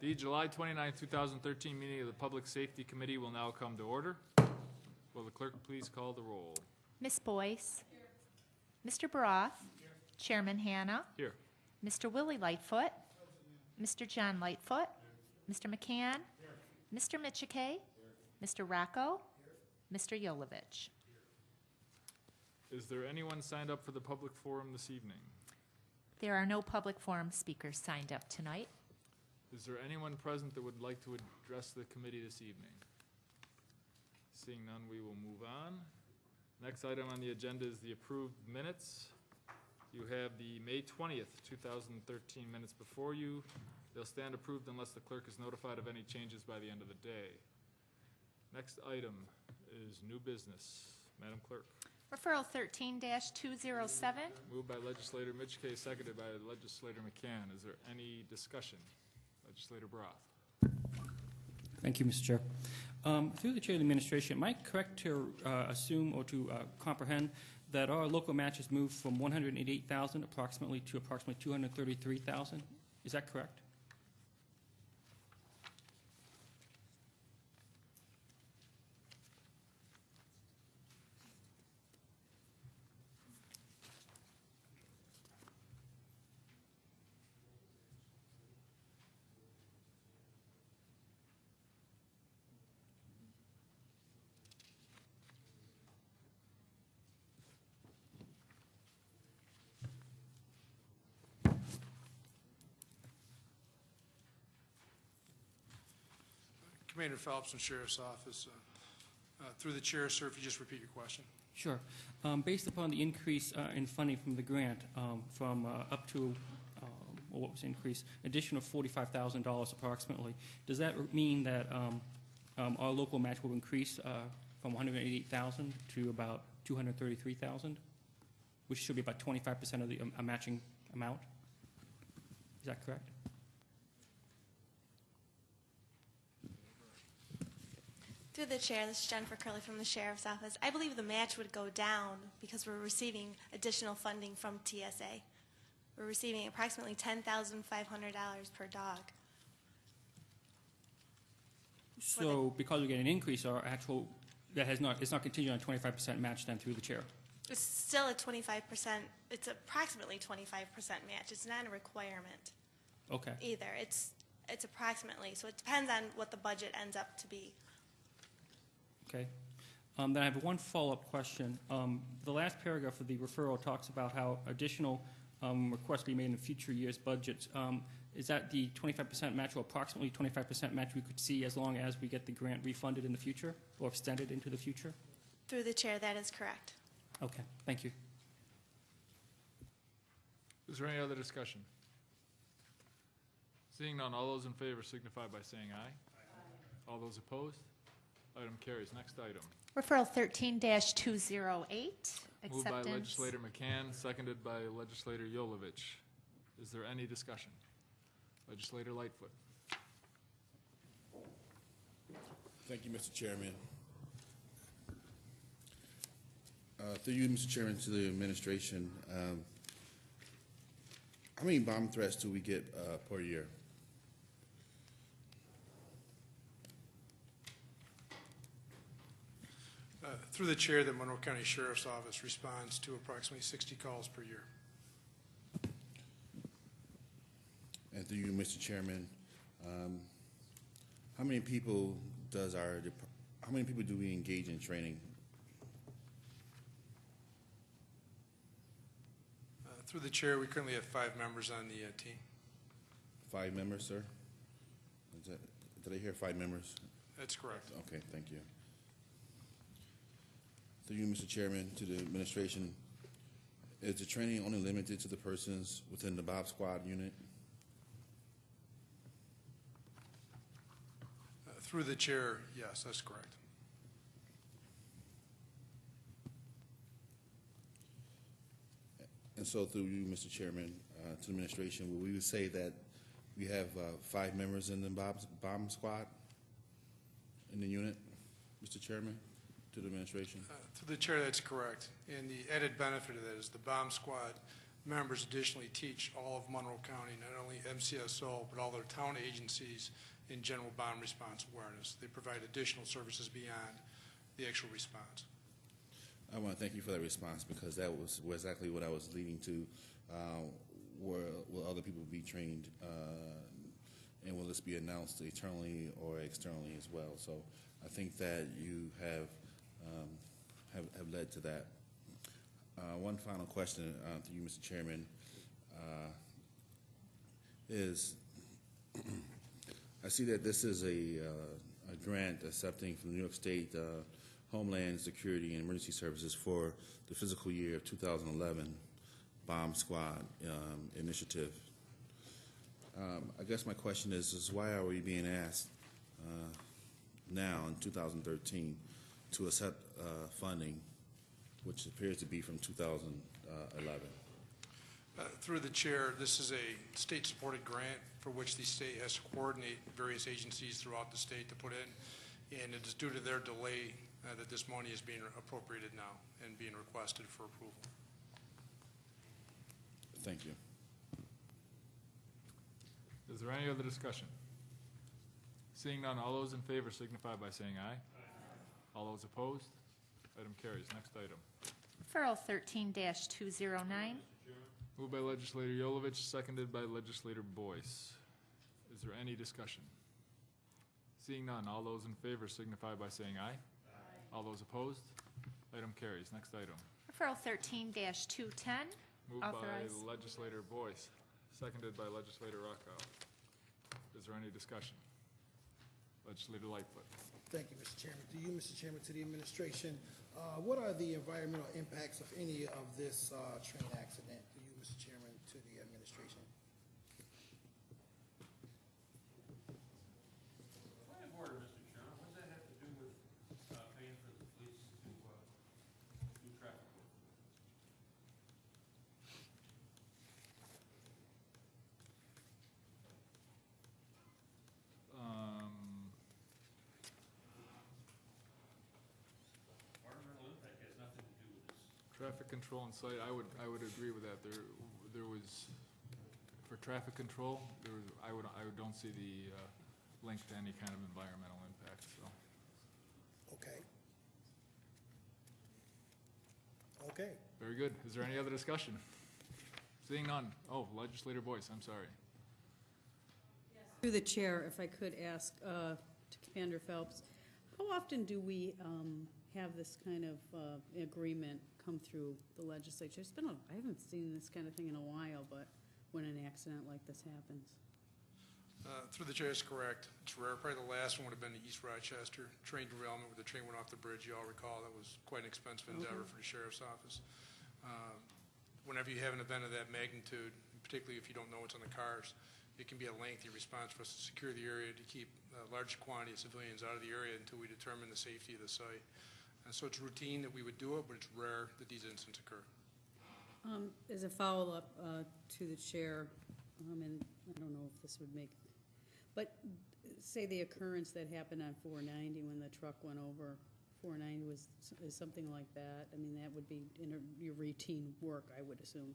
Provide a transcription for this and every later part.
The July 29, 2013 meeting of the Public Safety Committee will now come to order. Will the clerk please call the roll? Ms. Boyce. Here. Mr. Baroth. Here. Chairman Hanna. Here. Mr. Willie Lightfoot. Mr. John Lightfoot. Here. Mr. McCann. Here. Mr. Michike. Here. Mr. Rocco. Here. Mr. Yolovich. Is there anyone signed up for the public forum this evening? There are no public forum speakers signed up tonight. Is there anyone present that would like to address the committee this evening? Seeing none, we will move on. Next item on the agenda is the approved minutes. You have the May 20th, 2013 minutes before you. They'll stand approved unless the clerk is notified of any changes by the end of the day. Next item is new business. Madam Clerk. Referral 13-207. Moved by Legislator Michike, seconded by Legislator McCann. Is there any discussion? Legislator Broth. Thank you, Mr. Chair. Through the Chair of the Administration, am I correct to assume or to comprehend that our local match has moved from $188,000 approximately to approximately $233,000? Is that correct? Commander Phelps from Sheriff's Office. Through the chair, sir, if you just repeat your question. Sure. Based upon the increase in funding from the grant from up to, well, what was the increase? Additional $45,000 approximately. Does that mean that our local match will increase from $188,000 to about $233,000, which should be about 25% of the matching amount? Is that correct? Through the chair, this is Jennifer Curley from the Sheriff's Office. I believe the match would go down because we're receiving additional funding from TSA. We're receiving approximately $10,500 per dog. So because we get an increase, our actual, it's not contingent on 25% match then through the chair? It's still a 25%, it's approximately 25% match. It's not a requirement. Okay. Either. It's approximately, so it depends on what the budget ends up to be. Okay. Then I have one follow-up question. The last paragraph of the referral talks about how additional requests be made in future years' budgets. Is that the 25% match or approximately 25% match we could see as long as we get the grant refunded in the future or extended into the future? Through the chair, that is correct. Okay. Thank you. Is there any other discussion? Seeing none, all those in favor signify by saying aye. Aye. All those opposed? Item carries. Next item. Referral 13-208. Moved by Legislator McCann, seconded by Legislator Yolovich. Is there any discussion? Legislator Lightfoot. Thank you, Mr. Chairman. Through you, Mr. Chairman, to the administration, how many bomb threats do we get per year? Through the chair, the Monroe County Sheriff's Office responds to approximately 60 calls per year. And through you, Mr. Chairman, how many people do we engage in training? Through the chair, we currently have 5 members on the team. 5 members, sir? Did I hear 5 members? That's correct. Okay, thank you. Through you, Mr. Chairman, to the administration, is the training only limited to the persons within the Bob Squad unit? Through the chair, yes, that's correct. And so through you, Mr. Chairman, to the administration, we would say that we have 5 members in the bomb squad in the unit, Mr. Chairman, to the administration? Through the chair, that's correct. And the added benefit of that is the bomb squad members additionally teach all of Monroe County, not only MCSO, but all their town agencies in general bomb response awareness. They provide additional services beyond the actual response. I want to thank you for that response, because that was exactly what I was leading to. Will other people be trained, and will this be announced internally or externally as well? So I think that you have led to that. One final question to you, Mr. Chairman, is I see that this is a grant accepting from New York State Homeland Security and Emergency Services for the fiscal year of 2011 Bomb Squad initiative. I guess my question is why are we being asked now in 2013 to accept funding, which appears to be from 2011? Through the chair, this is a state-supported grant for which the state has to coordinate various agencies throughout the state to put in, and it is due to their delay that this money is being appropriated now and being requested for approval. Thank you. Is there any other discussion? Seeing none, all those in favor signify by saying aye. All those opposed? Item carries. Next item. Referral 13-209. Moved by legislator Yolovich, seconded by legislator Boyce. Is there any discussion? Seeing none, all those in favor signify by saying aye. All those opposed? Item carries. Next item. Referral 13-210. Moved Authorize. by legislator Boyce, seconded by legislator Rockow. Is there any discussion? Legislator Lightfoot. Thank you, Mr. Chairman. To you, Mr. Chairman, to the administration, what are the environmental impacts of any of this train accident? To you, Mr. Chairman, to the administration. Point of order, Mr. Chairman. What does that have to do with paying for the police to do traffic work? Environmental impact has nothing to do with this. Traffic control on site, I would agree with that. There was, for traffic control, I don't see the link to any kind of environmental impact, so. Okay. Okay. Very good. Is there any other discussion? Seeing none. Oh, legislator Boyce, I'm sorry. Through the chair, if I could ask to Commander Phelps, how often do we have this kind of agreement come through the legislature? I haven't seen this kind of thing in a while, but when an accident like this happens. Through the chair, is correct. It's rare. Probably the last one would have been the East Rochester train derailment where the train went off the bridge. You all recall that was quite an expensive endeavor for the sheriff's office. Whenever you have an event of that magnitude, particularly if you don't know what's on the cars, it can be a lengthy response for us to secure the area, to keep a large quantity of civilians out of the area until we determine the safety of the site. And so it's routine that we would do it, but it's rare that these incidents occur. As a follow-up to the chair, and I don't know if this would make, but say the occurrence that happened on 490 when the truck went over 490 is something like that. I mean, that would be in your routine work, I would assume.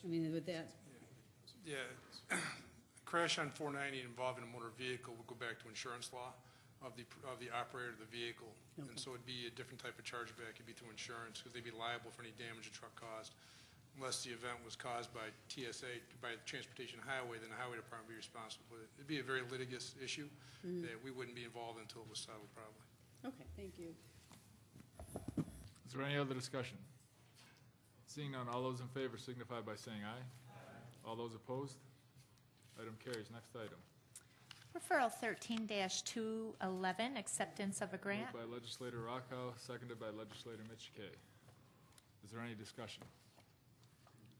I mean, with that. Yeah, crash on 490 involving a motor vehicle would go back to insurance law of the operator of the vehicle. Okay. And so it'd be a different type of chargeback. It'd be through insurance because they'd be liable for any damage the truck caused. Unless the event was caused by TSA, by the Transportation Highway, then the Highway Department would be responsible for it. It'd be a very litigious issue that we wouldn't be involved until it was settled probably. Okay, thank you. Is there any other discussion? Seeing none, all those in favor signify by saying aye. All those opposed? Item carries. Next item. Referral 13-211, acceptance of a grant. Moved by legislator Rockow, seconded by legislator Mitchkay. Is there any discussion?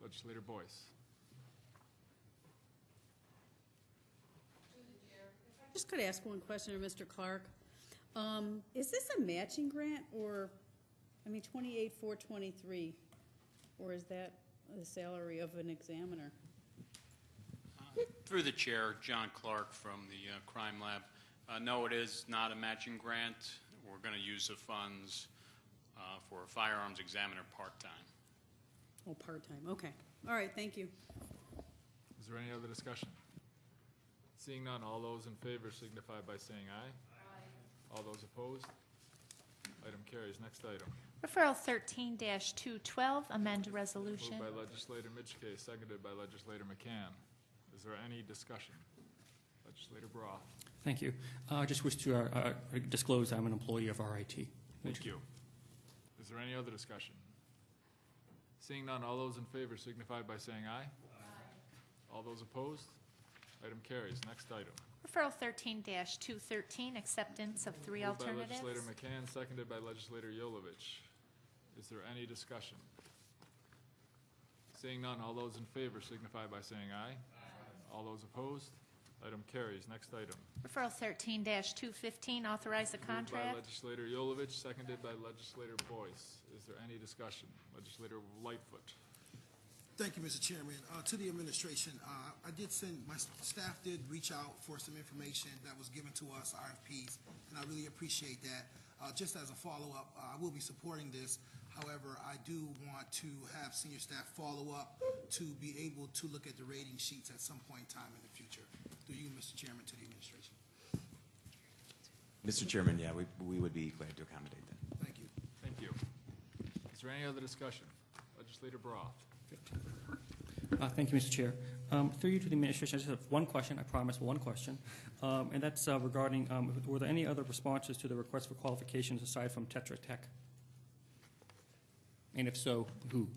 Legislator Boyce. Just could ask one question to Mr. Clark. Is this a matching grant or, I mean, 28,423, or is that the salary of an examiner? Through the chair, John Clark from the Crime Lab. No, it is not a matching grant. We're going to use the funds for a firearms examiner part-time. Oh, part-time, okay. All right, thank you. Is there any other discussion? Seeing none, all those in favor signify by saying aye. Aye. All those opposed? Item carries. Next item. Referral 13-212, amend resolution. Moved by legislator Mitchkay, seconded by legislator McCann. Is there any discussion? Legislator Broth. Thank you. I just wish to disclose I'm an employee of RIT. Thank you. Is there any other discussion? Seeing none, all those in favor signify by saying aye. Aye. All those opposed? Item carries. Next item. Referral 13-213, acceptance of three Moved alternatives. by legislator McCann, seconded by legislator Yolovich. Is there any discussion? Seeing none, all those in favor signify by saying aye. Aye. All those opposed? Item carries. Next item. Referral 13-215, authorize the Moved by contract. legislator Yolovich, seconded by legislator Boyce. Is there any discussion? Legislator Lightfoot. Thank you, Mr. Chairman. To the administration, I did send, my staff did reach out for some information that was given to us, RFPs, and I really appreciate that. Just as a follow-up, I will be supporting this. However, I do want to have senior staff follow up to be able to look at the rating sheets at some point in time in the future. Through you, Mr. Chairman, to the administration. Mr. Chairman, yeah, we would be glad to accommodate that. Thank you. Thank you. Is there any other discussion? Legislator Broth. Thank you, Mr. Chair. Through you to the administration, I just have one question, I promise, one question, and that's regarding, were there any other responses to the request for qualifications aside from Tetra Tech? And if so, who?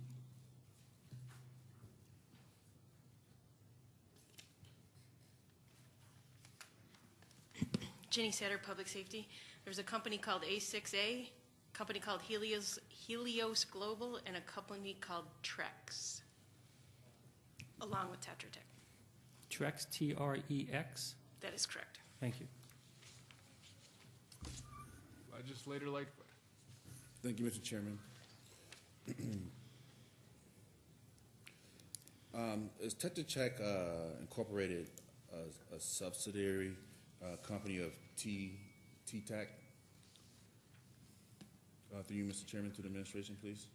Jenny Satter, Public Safety. There's a company called A6A, a company called Helios Global, and a company called Trex, along with Tetra Tech. Trex, T-R-E-X? That is correct. Thank you. Legislator Lightfoot. Thank you, Mr. Chairman. Is Tetra Tech Incorporated a subsidiary company of T-Tech? Through you, Mr. Chairman, to the administration, please.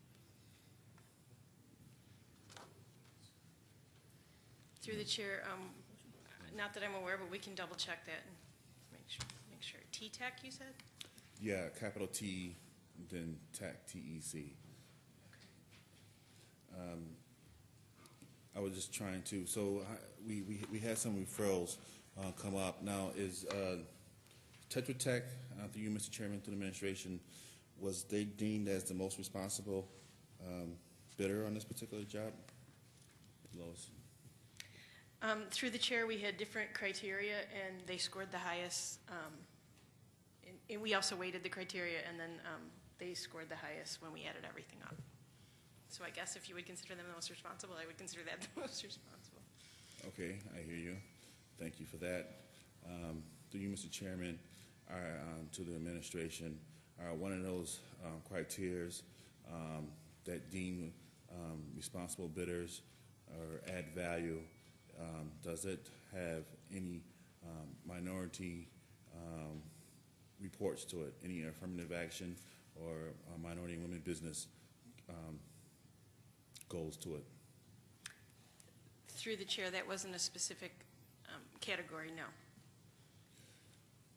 Through the chair, not that I'm aware, but we can double check that and make sure. T-Tech, you said? Yeah, capital T, then Tech, T-E-C. I was just trying to, so we had some referrals come up. Now, is Tetra Tech, through you, Mr. Chairman, to the administration, was they deemed as the most responsible bidder on this particular job? Lois. Through the chair, we had different criteria, and they scored the highest. And we also weighted the criteria, and then they scored the highest when we added everything up. So I guess if you would consider them the most responsible, I would consider that the most responsible. Okay, I hear you. Thank you for that. Through you, Mr. Chairman, to the administration, one of those criteria that deem responsible bidders or add value, does it have any minority reports to it, any affirmative action or minority and women business goals to it? Through the chair, that wasn't a specific category, no.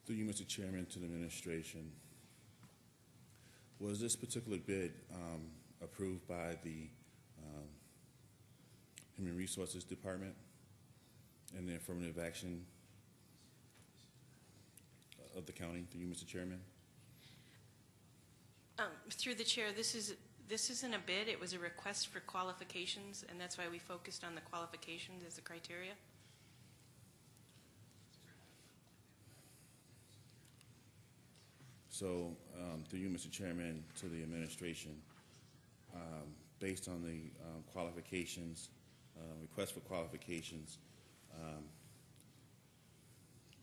Through you, Mr. Chairman, to the administration, was this particular bid approved by the Human Resources Department and the affirmative action of the county? Through you, Mr. Chairman. Through the chair, this isn't a bid. It was a request for qualifications, and that's why we focused on the qualifications as the criteria. So, through you, Mr. Chairman, to the administration, based on the qualifications, request for qualifications,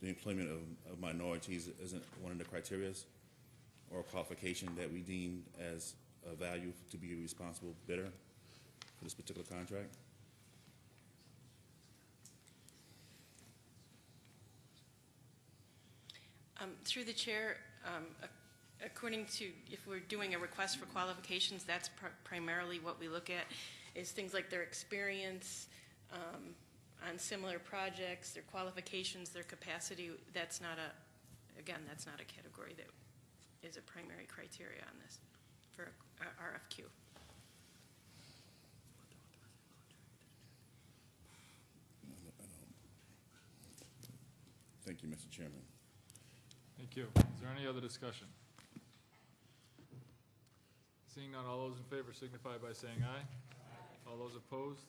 the employment of minorities isn't one of the criterias or qualification that we deem as a value to be a responsible bidder for this particular contract? Through the chair, according to, if we're doing a request for qualifications, that's primarily what we look at, is things like their experience on similar projects, their qualifications, their capacity. That's not that's not a category that is a primary criteria on this for RFQ. Thank you, Mr. Chairman. Thank you. Is there any other discussion? Seeing none, all those in favor signify by saying aye. All those opposed?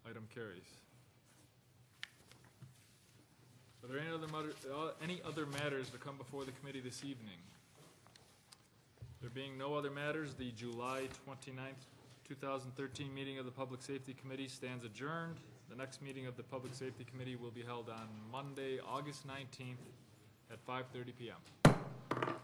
Item carries. Are there any other matters to come before the committee this evening? There being no other matters, the July 29th, 2013 meeting of the Public Safety Committee stands adjourned. The next meeting of the Public Safety Committee will be held on Monday, August 19th at 5:30 p.m.